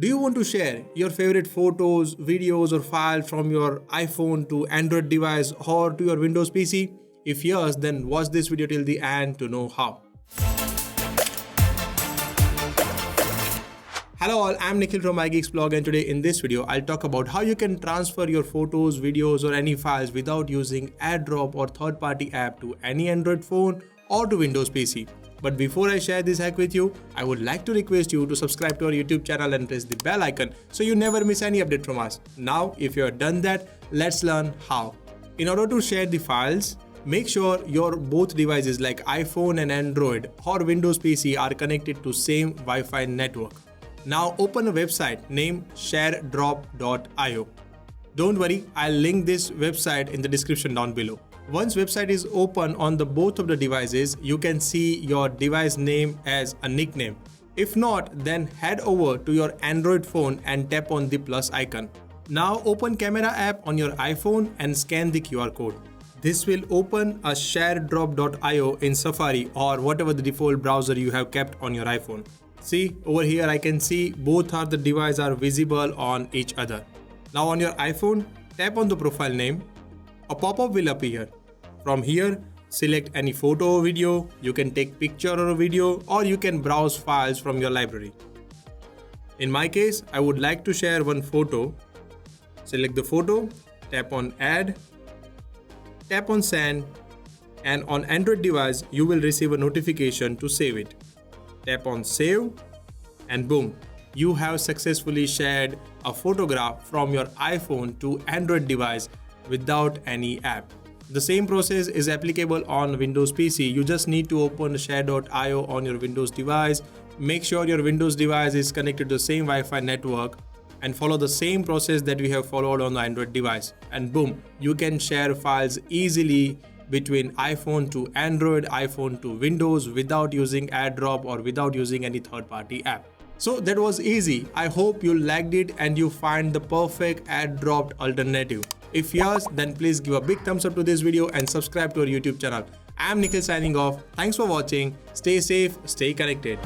Do you want to share your favorite photos, videos or files from your iPhone to Android device or to your Windows PC? If yes, then watch this video till the end to know how. Hello all, I'm Nikhil from iGeeks blog, and today in this video I'll talk about how you can transfer your photos, videos or any files without using AirDrop or third-party app to any Android phone or to Windows PC. But before I share this hack with you, I would like to request you to subscribe to our YouTube channel and press the bell icon so you never miss any update from us. Now, if you have done that, let's learn how. In order to share the files, make sure your both devices like iPhone and Android or Windows PC are connected to same Wi-Fi network. Now open a website named AirDrop.io. Don't worry, I'll link this website in the description down below. Once website is open on the both of the devices, you can see your device name as a nickname. If not, then head over to your Android phone and tap on the plus icon. Now open camera app on your iPhone and scan the QR code. This will open a ShareDrop.io in Safari or whatever the default browser you have kept on your iPhone. See, over here I can see both the devices are visible on each other. Now on your iPhone, tap on the profile name. A pop-up will appear. From here, select any photo or video. You can take picture or a video, or you can browse files from your library. In my case, I would like to share one photo. Select the photo, tap on add, tap on send, and on Android device, you will receive a notification to save it. Tap on save, and boom, you have successfully shared a photograph from your iPhone to Android device without any app. The same process is applicable on Windows PC. You just need to open share.io on your Windows device. Make sure your Windows device is connected to the same Wi-Fi network and follow the same process that we have followed on the Android device. And boom, you can share files easily between iPhone to Android, iPhone to Windows without using AirDrop or without using any third-party app. So that was easy. I hope you liked it and you find the perfect AirDrop alternative. If yes, then please give a big thumbs up to this video and subscribe to our YouTube channel. I am Nikhil signing off. Thanks for watching. Stay safe, stay connected.